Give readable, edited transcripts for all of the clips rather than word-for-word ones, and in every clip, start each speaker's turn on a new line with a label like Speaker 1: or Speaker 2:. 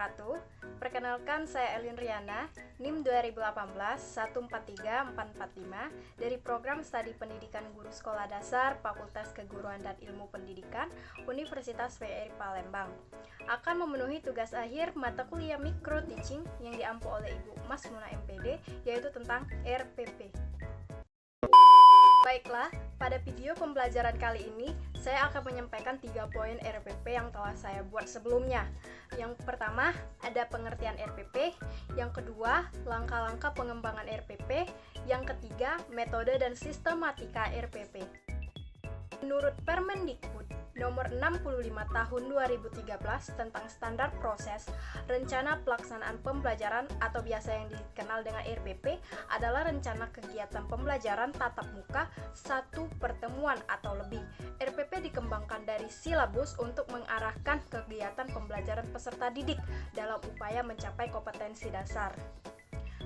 Speaker 1: wabarakatuh. Perkenalkan, saya Elin Riana, NIM 2018-143445 dari Program Studi Pendidikan Guru Sekolah Dasar Fakultas Keguruan dan Ilmu Pendidikan Universitas PRI Palembang. Akan memenuhi tugas akhir mata kuliah Micro Teaching yang diampu oleh Ibu Mas Muna MPD, yaitu tentang RPP. Baiklah, pada video pembelajaran kali ini, saya akan menyampaikan 3 poin RPP yang telah saya buat sebelumnya. Yang pertama, ada pengertian RPP. Yang kedua, langkah-langkah pengembangan RPP. Yang ketiga, metode dan sistematika RPP. Menurut Permendikbud Nomor 65 Tahun 2013 tentang Standar Proses Rencana Pelaksanaan Pembelajaran atau biasa yang dikenal dengan RPP adalah rencana kegiatan pembelajaran tatap muka satu pertemuan atau lebih. RPP dikembangkan dari silabus untuk mengarahkan kegiatan pembelajaran peserta didik dalam upaya mencapai kompetensi dasar.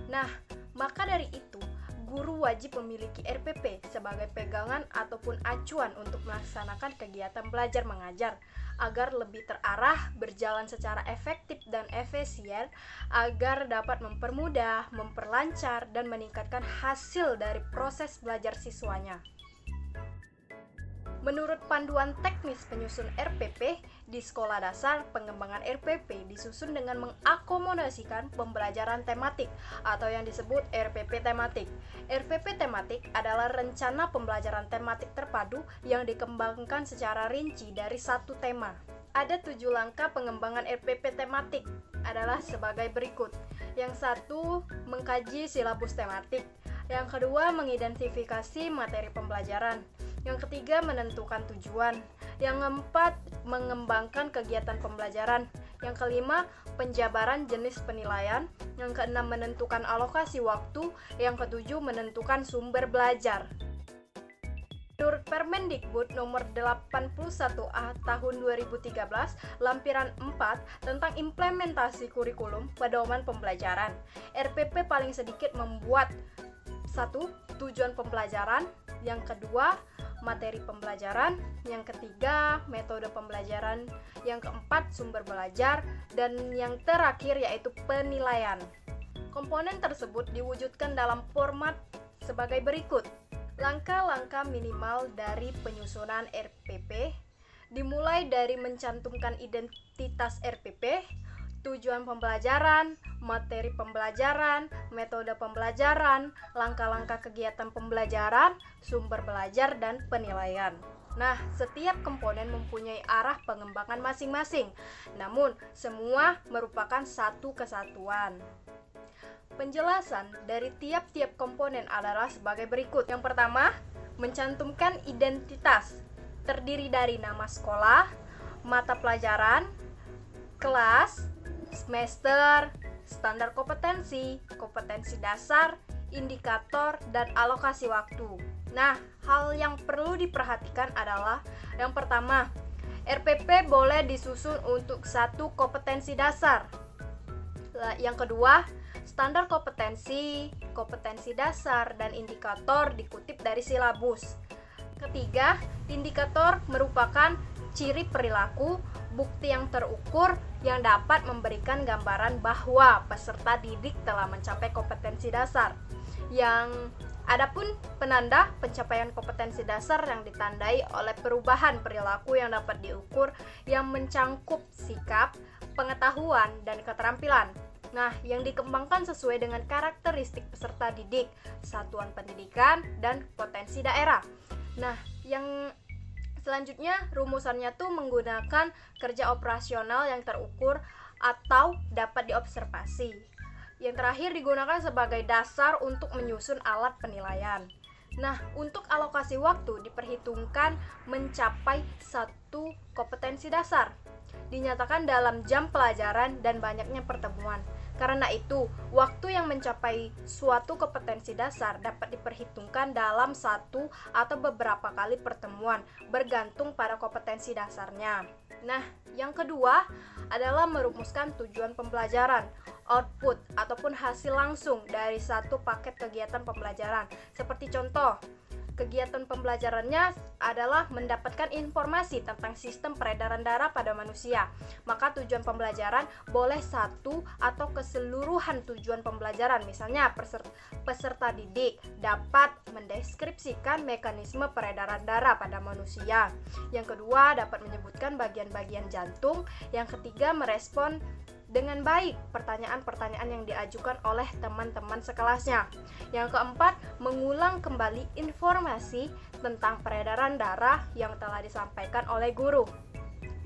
Speaker 1: Nah, maka dari itu, guru wajib memiliki RPP sebagai pegangan ataupun acuan untuk melaksanakan kegiatan belajar mengajar agar lebih terarah, berjalan secara efektif dan efisien, agar dapat mempermudah, memperlancar, dan meningkatkan hasil dari proses belajar siswanya. Menurut panduan teknis penyusun RPP, di sekolah dasar, pengembangan RPP disusun dengan mengakomodasikan pembelajaran tematik atau yang disebut RPP tematik. RPP tematik adalah rencana pembelajaran tematik terpadu yang dikembangkan secara rinci dari satu tema. Ada 7 langkah pengembangan RPP tematik adalah sebagai berikut. Yang satu, mengkaji silabus tematik. Yang kedua, mengidentifikasi materi pembelajaran. Yang ketiga, menentukan tujuan. Yang keempat, mengembangkan kegiatan pembelajaran. Yang kelima, penjabaran jenis penilaian. Yang keenam, menentukan alokasi waktu. Yang ketujuh, menentukan sumber belajar. Menurut Permendikbud Nomor 81A Tahun 2013, Lampiran 4 tentang implementasi kurikulum pedoman pembelajaran, RPP paling sedikit membuat 1. Tujuan pembelajaran. Yang kedua, materi pembelajaran. Yang ketiga, metode pembelajaran. Yang keempat, sumber belajar. Dan yang terakhir yaitu penilaian. Komponen tersebut diwujudkan dalam format sebagai berikut. Langkah-langkah minimal dari penyusunan RPP dimulai dari mencantumkan identitas RPP, tujuan pembelajaran, materi pembelajaran, metode pembelajaran, langkah-langkah kegiatan pembelajaran, sumber belajar, dan penilaian. Nah, setiap komponen mempunyai arah pengembangan masing-masing, namun semua merupakan satu kesatuan. Penjelasan dari tiap-tiap komponen adalah sebagai berikut. Yang pertama, mencantumkan identitas, terdiri dari nama sekolah, mata pelajaran, kelas, semester, standar kompetensi, kompetensi dasar, indikator, dan alokasi waktu. Nah, hal yang perlu diperhatikan adalah yang pertama, RPP boleh disusun untuk satu kompetensi dasar. Yang kedua, standar kompetensi, kompetensi dasar, dan indikator dikutip dari silabus. Ketiga, indikator merupakan ciri perilaku, bukti yang terukur yang dapat memberikan gambaran bahwa peserta didik telah mencapai kompetensi dasar. Yang adapun penanda pencapaian kompetensi dasar yang ditandai oleh perubahan perilaku yang dapat diukur yang mencangkup sikap, pengetahuan, dan keterampilan. Nah, yang dikembangkan sesuai dengan karakteristik peserta didik, satuan pendidikan, dan potensi daerah. Nah, yang selanjutnya rumusannya tuh menggunakan kerja operasional yang terukur atau dapat diobservasi. Yang terakhir digunakan sebagai dasar untuk menyusun alat penilaian. Nah, untuk alokasi waktu diperhitungkan mencapai satu kompetensi dasar. Dinyatakan dalam jam pelajaran dan banyaknya pertemuan. Karena itu, waktu yang mencapai suatu kompetensi dasar dapat diperhitungkan dalam satu atau beberapa kali pertemuan, bergantung pada kompetensi dasarnya. Nah, yang kedua adalah merumuskan tujuan pembelajaran, output ataupun hasil langsung dari satu paket kegiatan pembelajaran. Seperti contoh, Kegiatan pembelajarannya adalah mendapatkan informasi tentang sistem peredaran darah pada manusia. Maka tujuan pembelajaran boleh satu atau keseluruhan tujuan pembelajaran. Misalnya peserta didik dapat mendeskripsikan mekanisme peredaran darah pada manusia. Yang kedua, dapat menyebutkan bagian-bagian jantung. Yang ketiga, merespon dengan baik pertanyaan-pertanyaan yang diajukan oleh teman-teman sekelasnya. Yang keempat, mengulang kembali informasi tentang peredaran darah yang telah disampaikan oleh guru.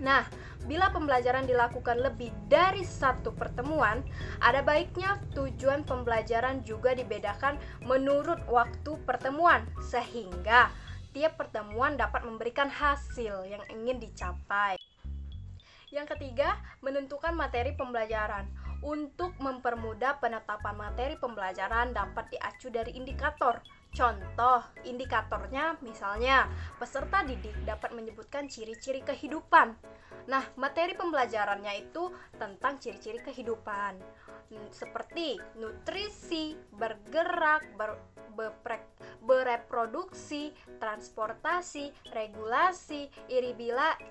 Speaker 1: Nah, bila pembelajaran dilakukan lebih dari satu pertemuan, ada baiknya tujuan pembelajaran juga dibedakan menurut waktu pertemuan, sehingga tiap pertemuan dapat memberikan hasil yang ingin dicapai. Yang ketiga, menentukan materi pembelajaran. Untuk mempermudah penetapan materi pembelajaran dapat diacu dari indikator. Contoh, indikatornya misalnya peserta didik dapat menyebutkan ciri-ciri kehidupan. Nah, materi pembelajarannya itu tentang ciri-ciri kehidupan, seperti nutrisi, bergerak, bereproduksi, transportasi, regulasi,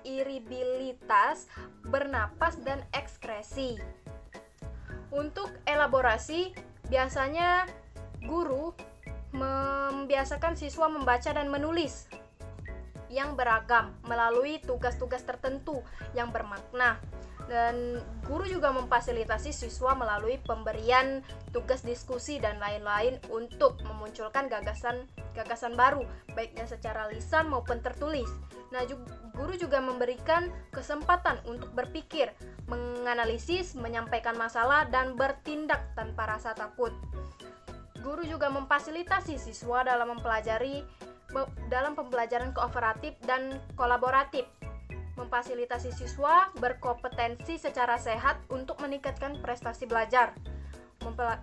Speaker 1: iribilitas, bernapas, dan ekskresi. Untuk elaborasi, biasanya guru membiasakan siswa membaca dan menulis yang beragam melalui tugas-tugas tertentu yang bermakna. Dan guru juga memfasilitasi siswa melalui pemberian tugas diskusi dan lain-lain untuk memunculkan gagasan baru, baiknya secara lisan maupun tertulis. Nah, guru juga memberikan kesempatan untuk berpikir, menganalisis, menyampaikan masalah, dan bertindak tanpa rasa takut. Guru juga memfasilitasi siswa dalam pembelajaran kooperatif dan kolaboratif. Memfasilitasi siswa berkompetensi secara sehat untuk meningkatkan prestasi belajar.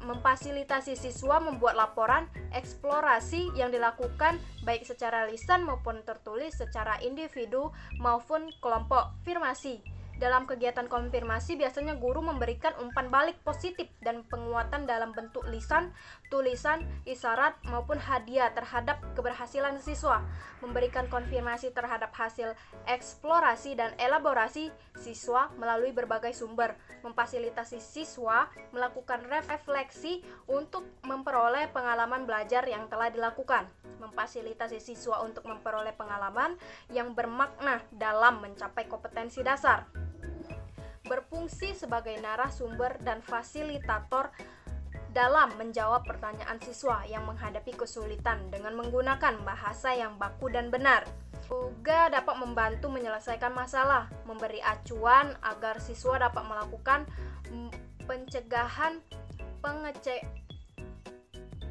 Speaker 1: Memfasilitasi siswa membuat laporan eksplorasi yang dilakukan baik secara lisan maupun tertulis secara individu maupun kelompok. Afirmasi. Dalam kegiatan konfirmasi biasanya guru memberikan umpan balik positif dan penguatan dalam bentuk lisan, tulisan, isyarat maupun hadiah terhadap keberhasilan siswa. Memberikan konfirmasi terhadap hasil eksplorasi dan elaborasi siswa melalui berbagai sumber. Memfasilitasi siswa melakukan refleksi untuk memperoleh pengalaman belajar yang telah dilakukan. Memfasilitasi siswa untuk memperoleh pengalaman yang bermakna dalam mencapai kompetensi dasar. Berfungsi sebagai narasumber dan fasilitator dalam menjawab pertanyaan siswa yang menghadapi kesulitan dengan menggunakan bahasa yang baku dan benar. Juga dapat membantu menyelesaikan masalah, memberi acuan agar siswa dapat melakukan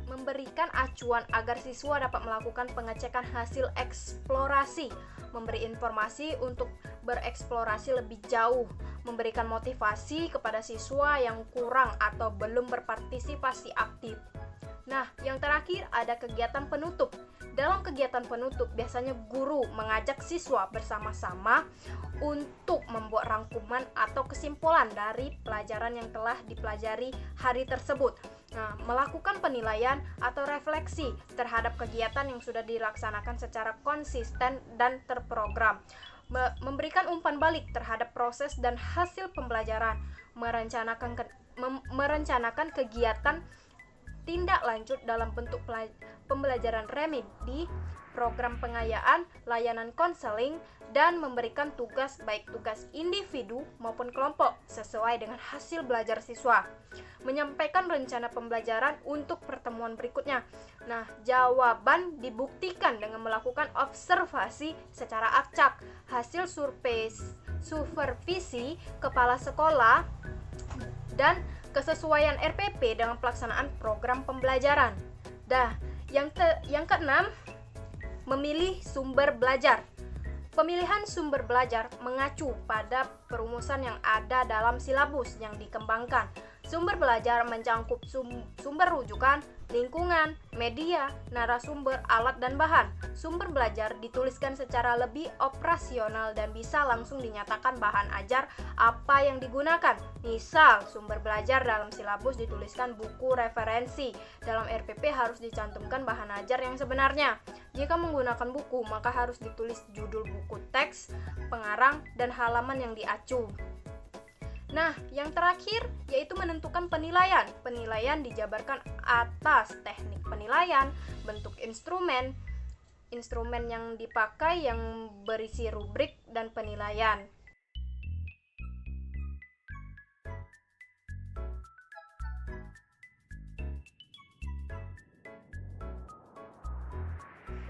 Speaker 1: memberikan acuan agar siswa dapat melakukan pengecekan hasil eksplorasi, memberi informasi untuk bereksplorasi lebih jauh, memberikan motivasi kepada siswa yang kurang atau belum berpartisipasi aktif. Nah, yang terakhir ada kegiatan penutup. Dalam kegiatan penutup, biasanya guru mengajak siswa bersama-sama untuk membuat rangkuman atau kesimpulan dari pelajaran yang telah dipelajari hari tersebut. Nah, melakukan penilaian atau refleksi terhadap kegiatan yang sudah dilaksanakan secara konsisten dan terprogram. Memberikan umpan balik terhadap proses dan hasil pembelajaran. Merencanakan kegiatan tindak lanjut dalam bentuk pembelajaran remedi, program pengayaan, layanan konseling, dan memberikan tugas baik tugas individu maupun kelompok sesuai dengan hasil belajar siswa. Menyampaikan rencana pembelajaran untuk pertemuan berikutnya. Nah, jawaban dibuktikan dengan melakukan observasi secara acak, hasil supervisi kepala sekolah, dan kesesuaian RPP dengan pelaksanaan program pembelajaran. Yang keenam, memilih sumber belajar. Pemilihan sumber belajar mengacu pada perumusan yang ada dalam silabus yang dikembangkan. Sumber belajar mencangkup sumber rujukan, lingkungan, media, narasumber, alat dan bahan. Sumber belajar dituliskan secara lebih operasional dan bisa langsung dinyatakan bahan ajar apa yang digunakan. Misal, sumber belajar dalam silabus dituliskan buku referensi. Dalam RPP harus dicantumkan bahan ajar yang sebenarnya. Jika menggunakan buku, maka harus ditulis judul buku, teks, pengarang, dan halaman yang diacu. Nah, yang terakhir yaitu menentukan penilaian. Penilaian dijabarkan atas teknik penilaian, bentuk instrumen yang dipakai yang berisi rubrik dan penilaian.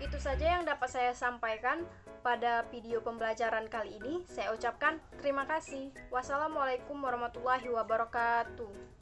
Speaker 1: Itu saja yang dapat saya sampaikan pada video pembelajaran kali ini. Saya ucapkan terima kasih. Wassalamualaikum warahmatullahi wabarakatuh.